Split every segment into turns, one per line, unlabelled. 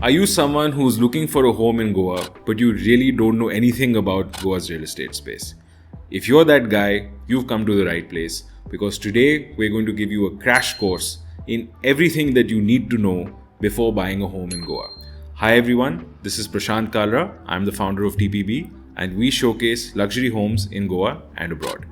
Are you someone who's looking for a home in Goa, but you really don't know anything about Goa's real estate space? If you're that guy, you've come to the right place, because today we're going to give you a crash course in everything that you need to know before buying a home in Goa. Hi everyone, this is Prashant Kalra. I'm the founder of TPB, and we showcase luxury homes in Goa and abroad.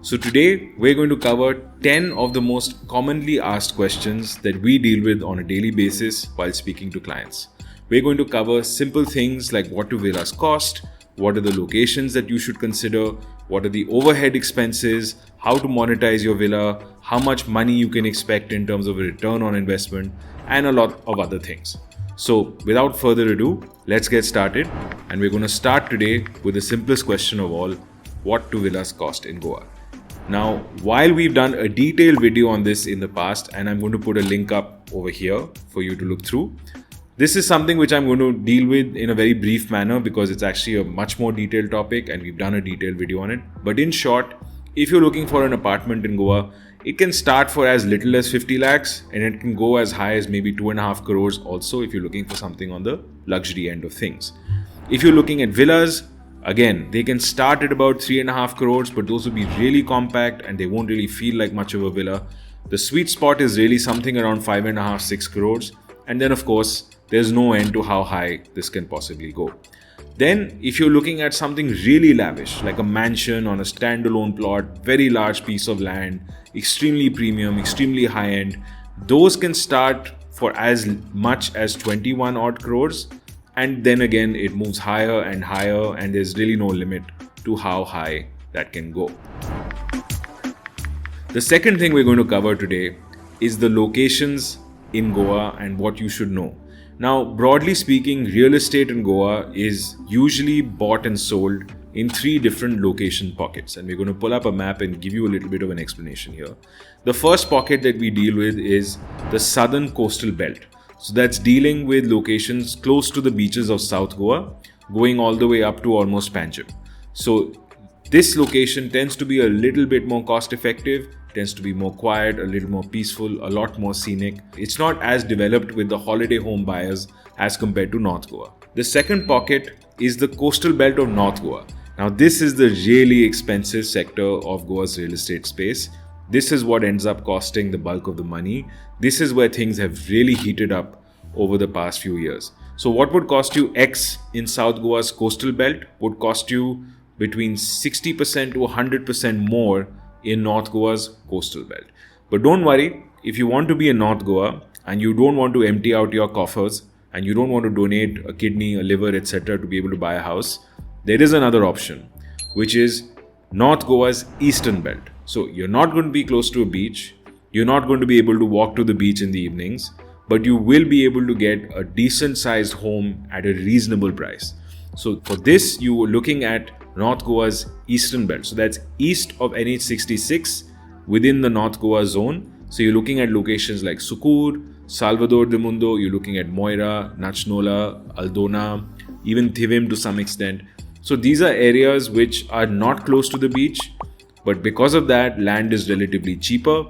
So today we're going to cover 10 of the most commonly asked questions that we deal with on a daily basis while speaking to clients. We're going to cover simple things like what do villas cost, what are the locations that you should consider, what are the overhead expenses, how to monetize your villa, how much money you can expect in terms of a return on investment, and a lot of other things. So without further ado, let's get started. And we're going to start today with the simplest question of all: what do villas cost in Goa? Now, while we've done a detailed video on this in the past, and I'm going to put a link up over here for you to look through, this is something which I'm going to deal with in a very brief manner because it's actually a much more detailed topic and we've done a detailed video on it. But in short, if you're looking for an apartment in Goa, it can start for as little as 50 lakhs and it can go as high as maybe 2.5 crores also if you're looking for something on the luxury end of things. If you're looking at villas, again, they can start at about 3.5 crores, but those will be really compact and they won't really feel like much of a villa. The sweet spot is really something around 5.5, 6 crores. And then of course, there's no end to how high this can possibly go. Then if you're looking at something really lavish, like a mansion on a standalone plot, very large piece of land, extremely premium, extremely high end, those can start for as much as 21 odd crores. And then again, it moves higher and higher, and there's really no limit to how high that can go. The second thing we're going to cover today is the locations in Goa and what you should know. Now, broadly speaking, real estate in Goa is usually bought and sold in 3 different location pockets. And we're going to pull up a map and give you a little bit of an explanation here. The first pocket that we deal with is the southern coastal belt. So that's dealing with locations close to the beaches of South Goa, going all the way up to almost Panjim. So this location tends to be a little bit more cost effective, tends to be more quiet, a little more peaceful, a lot more scenic. It's not as developed with the holiday home buyers as compared to North Goa. The second pocket is the coastal belt of North Goa. Now this is the really expensive sector of Goa's real estate space. This is what ends up costing the bulk of the money. This is where things have really heated up over the past few years. So what would cost you X in South Goa's coastal belt would cost you between 60% to 100% more in North Goa's coastal belt. But don't worry, if you want to be in North Goa and you don't want to empty out your coffers and you don't want to donate a kidney, a liver, etc. to be able to buy a house, there is another option, which is North Goa's eastern belt. So you're not going to be close to a beach, you're not going to be able to walk to the beach in the evenings, but you will be able to get a decent sized home at a reasonable price. So for this, you were looking at North Goa's eastern belt. So that's east of NH66 within the North Goa zone. So you're looking at locations like Sukur, Salvador de Mundo, you're looking at Moira, Nachnola, Aldona, even Thivim to some extent. So these are areas which are not close to the beach, but because of that, land is relatively cheaper.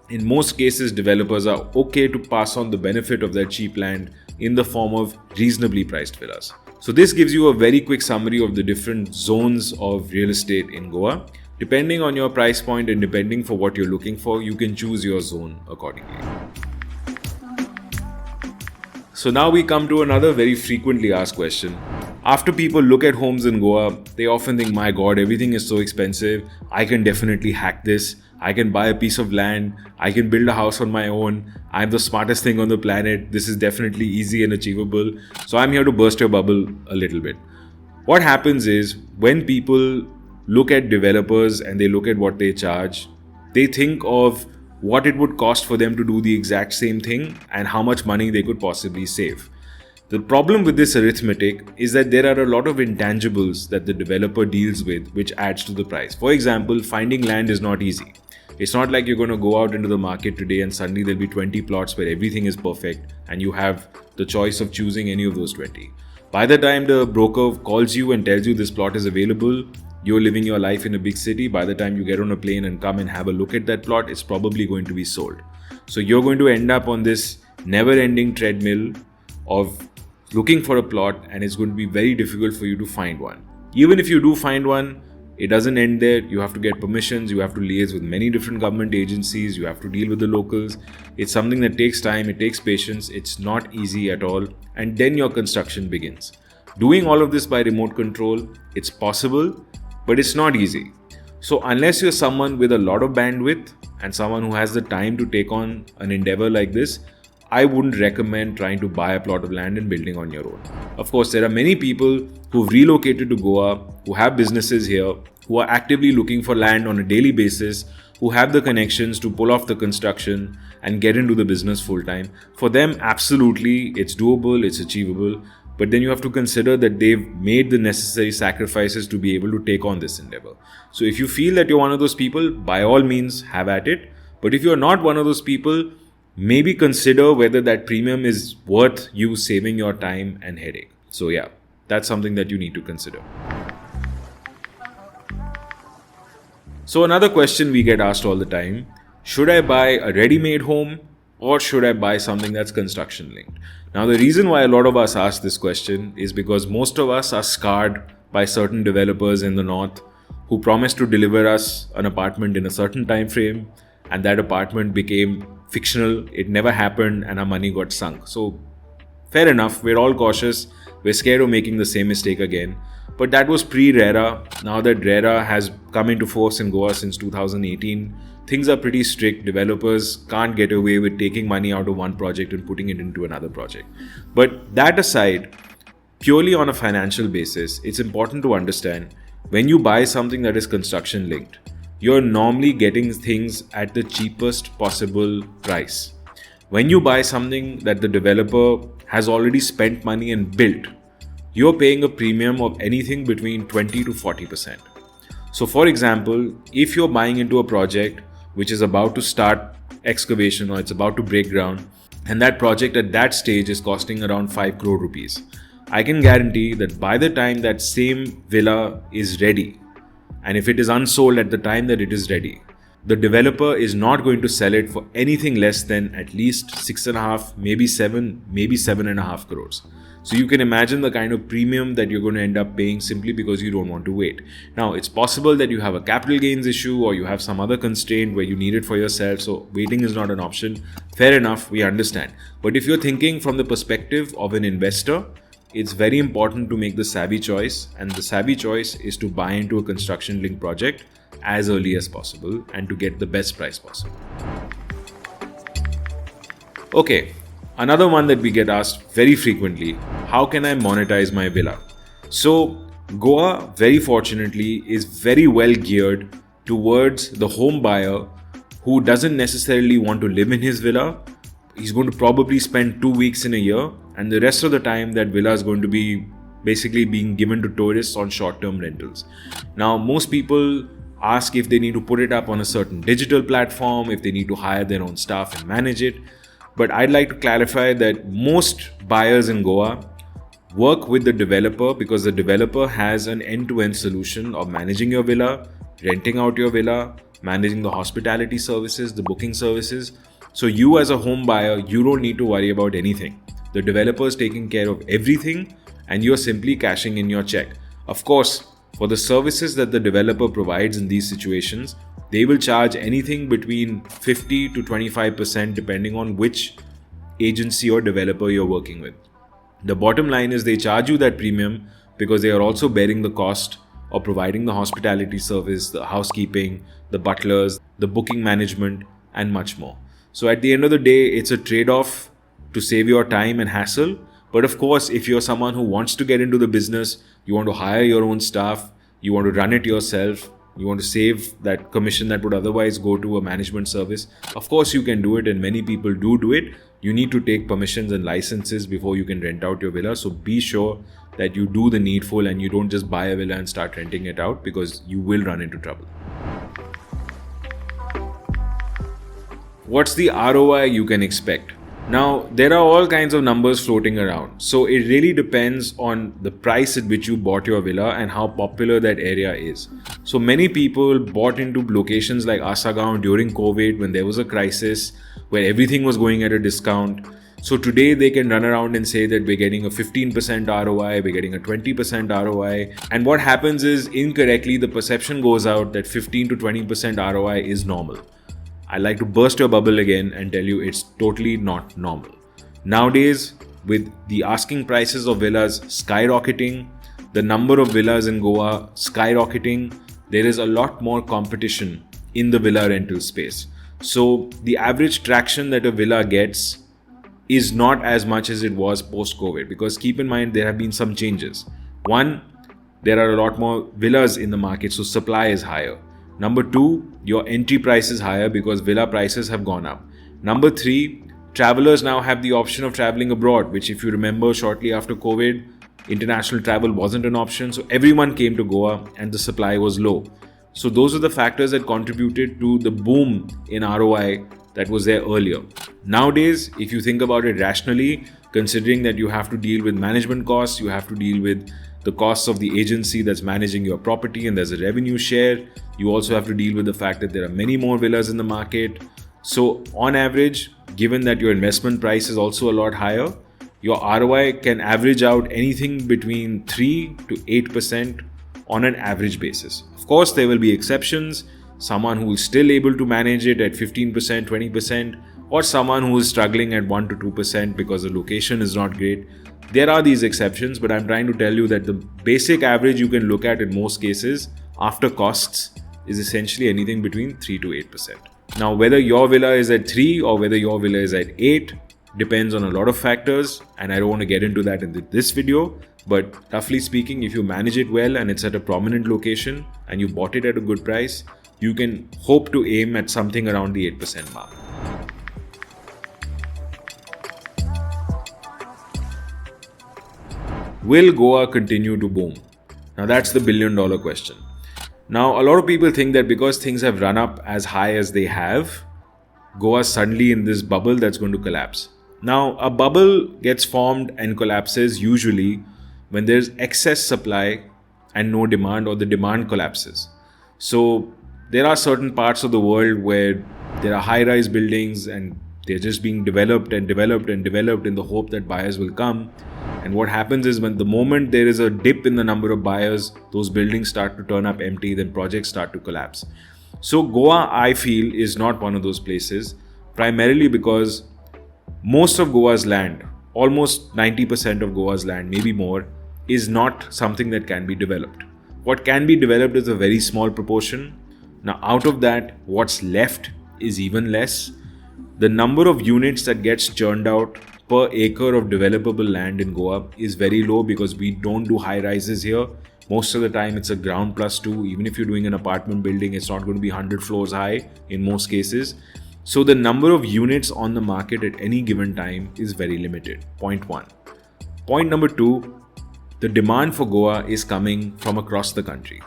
In most cases, developers are okay to pass on the benefit of that cheap land in the form of reasonably priced villas. So this gives you a very quick summary of the different zones of real estate in Goa. Depending on your price point and depending for what you're looking for, you can choose your zone accordingly. So now we come to another very frequently asked question. After people look at homes in Goa, they often think, my God, everything is so expensive. I can definitely hack this. I can buy a piece of land. I can build a house on my own. I'm the smartest thing on the planet. This is definitely easy and achievable. So I'm here to burst your bubble a little bit. What happens is when people look at developers and they look at what they charge, they think of what it would cost for them to do the exact same thing and how much money they could possibly save. The problem with this arithmetic is that there are a lot of intangibles that the developer deals with which adds to the price. For example, finding land is not easy. It's not like you're going to go out into the market today and suddenly there'll be 20 plots where everything is perfect and you have the choice of choosing any of those 20. By the time the broker calls you and tells you this plot is available, you're living your life in a big city. By the time you get on a plane and come and have a look at that plot, it's probably going to be sold. So you're going to end up on this never-ending treadmill of looking for a plot, and it's going to be very difficult for you to find one. Even if you do find one, it doesn't end there. You have to get permissions, you have to liaise with many different government agencies, you have to deal with the locals. It's something that takes time, it takes patience, it's not easy at all. And then your construction begins. Doing all of this by remote control, it's possible, but it's not easy. So unless you're someone with a lot of bandwidth and someone who has the time to take on an endeavor like this, I wouldn't recommend trying to buy a plot of land and building on your own. Of course, there are many people who've relocated to Goa, who have businesses here, who are actively looking for land on a daily basis, who have the connections to pull off the construction and get into the business full time. For them, absolutely, it's doable, it's achievable. But then you have to consider that they've made the necessary sacrifices to be able to take on this endeavor. So if you feel that you're one of those people, by all means, have at it. But if you're not one of those people, maybe consider whether that premium is worth you saving your time and headache. So yeah, that's something that you need to consider. So another question we get asked all the time, should I buy a ready-made home or should I buy something that's construction linked? Now the reason why a lot of us ask this question is because most of us are scarred by certain developers in the north who promised to deliver us an apartment in a certain time frame, and that apartment became fictional, it never happened, and our money got sunk. So fair enough, we're all cautious, we're scared of making the same mistake again. But that was pre-RERA. Now that RERA has come into force in Goa since 2018, things are pretty strict. Developers can't get away with taking money out of one project and putting it into another project. But that aside, purely on a financial basis, it's important to understand when you buy something that is construction linked, you're normally getting things at the cheapest possible price. When you buy something that the developer has already spent money and built, you're paying a premium of anything between 20 to 40%. So for example, if you're buying into a project which is about to start excavation or it's about to break ground, and that project at that stage is costing around 5 crore rupees, I can guarantee that by the time that same villa is ready, and if it is unsold at the time that it is ready, the developer is not going to sell it for anything less than at least 6.5, maybe 7, maybe 7.5 crores. So you can imagine the kind of premium that you're going to end up paying simply because you don't want to wait. Now, it's possible that you have a capital gains issue or you have some other constraint where you need it for yourself, so waiting is not an option. Fair enough, we understand. But if you're thinking from the perspective of an investor, it's very important to make the savvy choice, and the savvy choice is to buy into a construction linked project as early as possible and to get the best price possible. Okay, another one that we get asked very frequently, how can I monetize my villa? So Goa, very fortunately, is very well geared towards the home buyer who doesn't necessarily want to live in his villa. He's going to probably spend 2 weeks in a year, and the rest of the time that villa is going to be basically being given to tourists on short-term rentals. Now, most people ask if they need to put it up on a certain digital platform, if they need to hire their own staff and manage it. But I'd like to clarify that most buyers in Goa work with the developer because the developer has an end-to-end solution of managing your villa, renting out your villa, managing the hospitality services, the booking services. So you as a home buyer, you don't need to worry about anything. The developer is taking care of everything and you're simply cashing in your check. Of course, for the services that the developer provides in these situations, they will charge anything between 50 to 25% depending on which agency or developer you're working with. The bottom line is they charge you that premium because they are also bearing the cost of providing the hospitality service, the housekeeping, the butlers, the booking management, and much more. So at the end of the day, it's a trade-off to save your time and hassle. But of course, if you're someone who wants to get into the business, you want to hire your own staff, you want to run it yourself, you want to save that commission that would otherwise go to a management service, of course you can do it, and many people do it. You need to take permissions and licenses before you can rent out your villa. So be sure that you do the needful and you don't just buy a villa and start renting it out, because you will run into trouble. What's the ROI you can expect? Now, there are all kinds of numbers floating around. So it really depends on the price at which you bought your villa and how popular that area is. So many people bought into locations like Asagaon during COVID when there was a crisis where everything was going at a discount. So today they can run around and say that we're getting a 15% ROI, we're getting a 20% ROI. And what happens is incorrectly the perception goes out that 15 to 20% ROI is normal. I'd like to burst your bubble again and tell you it's totally not normal. Nowadays, with the asking prices of villas skyrocketing, the number of villas in Goa skyrocketing, there is a lot more competition in the villa rental space. So the average traction that a villa gets is not as much as it was post-COVID, because keep in mind there have been some changes. One, there are a lot more villas in the market, so supply is higher. Number two, your entry price is higher because villa prices have gone up. Number three, travelers now have the option of traveling abroad, which if you remember shortly after COVID, international travel wasn't an option. So everyone came to Goa and the supply was low. So those are the factors that contributed to the boom in ROI that was there earlier. Nowadays, if you think about it rationally, considering that you have to deal with management costs, you have to deal with the costs of the agency that's managing your property, and there's a revenue share. You also have to deal with the fact that there are many more villas in the market. So on average, given that your investment price is also a lot higher, your ROI can average out anything between 3 to 8% on an average basis. Of course, there will be exceptions, someone who is still able to manage it at 15%, 20%, or someone who is struggling at 1 to 2% because the location is not great. There are these exceptions, but I'm trying to tell you that the basic average you can look at in most cases after costs is essentially anything between 3 to 8%. Now, whether your villa is at 3 or whether your villa is at 8 depends on a lot of factors, and I don't want to get into that in this video. But roughly speaking, if you manage it well and it's at a prominent location and you bought it at a good price, you can hope to aim at something around the 8% mark. Will Goa continue to boom? Now that's the billion-dollar question. Now, a lot of people think that because things have run up as high as they have, Goa is suddenly in this bubble that's going to collapse. Now, a bubble gets formed and collapses usually when there's excess supply and no demand, or the demand collapses. So there are certain parts of the world where there are high-rise buildings and they're just being developed and developed and developed in the hope that buyers will come. And what happens is when the moment there is a dip in the number of buyers, those buildings start to turn up empty, then projects start to collapse. So Goa, I feel, is not one of those places, primarily because most of Goa's land, almost 90% of Goa's land, maybe more, is not something that can be developed. What can be developed is a very small proportion. Now, out of that, what's left is even less. The number of units that gets churned out per acre of developable land in Goa is very low because we don't do high rises here. Most of the time, it's a ground plus 2. Even if you're doing an apartment building, it's not going to be 100 floors high in most cases. So the number of units on the market at any given time is very limited. Point one. Point number two, the demand for Goa is coming from across the country.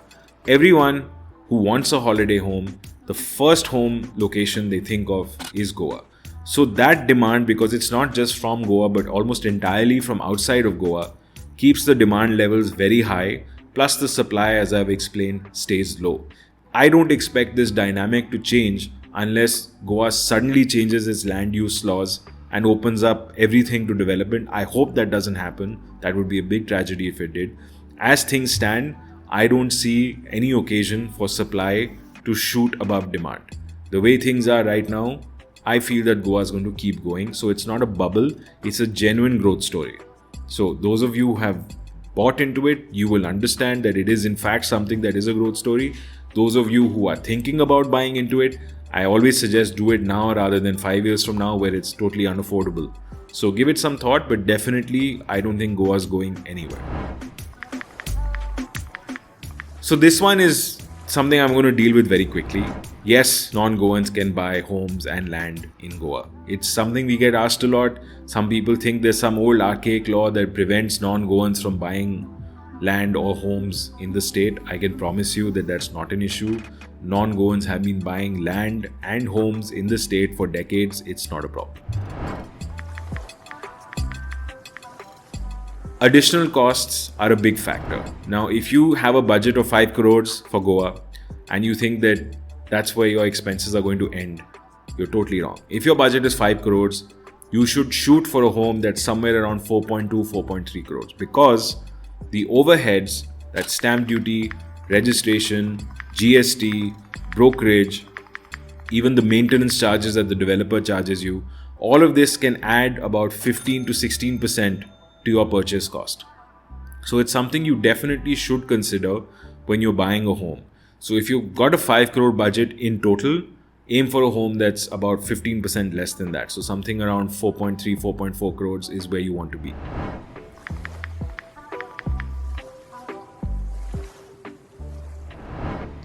Everyone who wants a holiday home, the first home location they think of is Goa. So that demand, because it's not just from Goa but almost entirely from outside of Goa, keeps the demand levels very high, plus the supply, as I've explained, stays low. I don't expect this dynamic to change unless Goa suddenly changes its land use laws and opens up everything to development. I hope that doesn't happen. That would be a big tragedy if it did. As things stand, I don't see any occasion for supply to shoot above demand. The way things are right now, I feel that Goa is going to keep going. So it's not a bubble, it's a genuine growth story. So those of you who have bought into it, you will understand that it is in fact something that is a growth story. Those of you who are thinking about buying into it, I always suggest do it now rather than 5 years from now where it's totally unaffordable. So give it some thought, but definitely I don't think Goa is going anywhere. So this one is something I'm going to deal with very quickly. Yes, non-Goans can buy homes and land in Goa. It's something we get asked a lot. Some people think there's some old archaic law that prevents non-Goans from buying land or homes in the state. I can promise you that that's not an issue. Non-Goans have been buying land and homes in the state for decades. It's not a problem. Additional costs are a big factor. Now, if you have a budget of 5 crores for Goa and you think that that's where your expenses are going to end, you're totally wrong. If your budget is 5 crores, you should shoot for a home that's somewhere around 4.2, 4.3 crores, because the overheads, that stamp duty, registration, GST, brokerage, even the maintenance charges that the developer charges you, all of this can add about 15 to 16% to your purchase cost. So it's something you definitely should consider when you're buying a home. So if you've got a 5 crore budget in total, aim for a home that's about 15% less than that. So something around 4.3, 4.4 crores is where you want to be.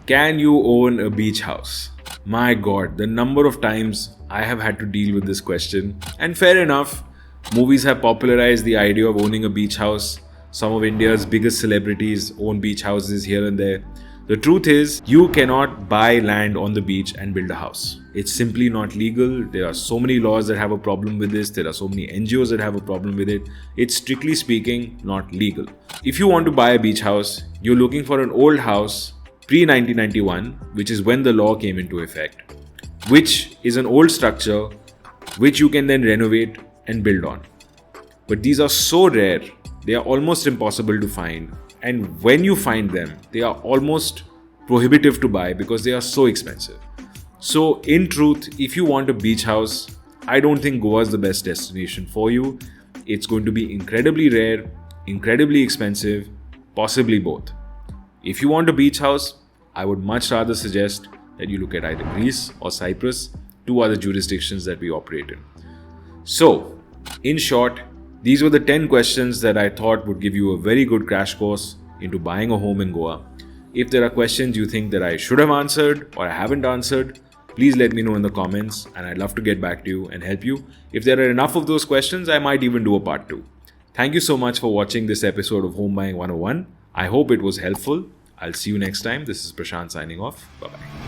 Can you own a beach house? My God, the number of times I have had to deal with this question. And fair enough, movies have popularized the idea of owning a beach house. Some of India's biggest celebrities own beach houses here and there. The truth is, you cannot buy land on the beach and build a house. It's simply not legal. There are so many laws that have a problem with this. There are so many NGOs that have a problem with it. It's strictly speaking not legal. If you want to buy a beach house, you're looking for an old house pre-1991, which is when the law came into effect, which is an old structure which you can then renovate and build on. But these are so rare, they are almost impossible to find. And when you find them, they are almost prohibitive to buy because they are so expensive. So in truth, if you want a beach house, I don't think Goa is the best destination for you. It's going to be incredibly rare, incredibly expensive, possibly both. If you want a beach house, I would much rather suggest that you look at either Greece or Cyprus, two other jurisdictions that we operate in. So, in short, these were the 10 questions that I thought would give you a very good crash course into buying a home in Goa. If there are questions you think that I should have answered or I haven't answered, please let me know in the comments, and I'd love to get back to you and help you. If there are enough of those questions, I might even do a part 2. Thank you so much for watching this episode of Home Buying 101. I hope it was helpful. I'll see you next time. This is Prashant signing off. Bye-bye.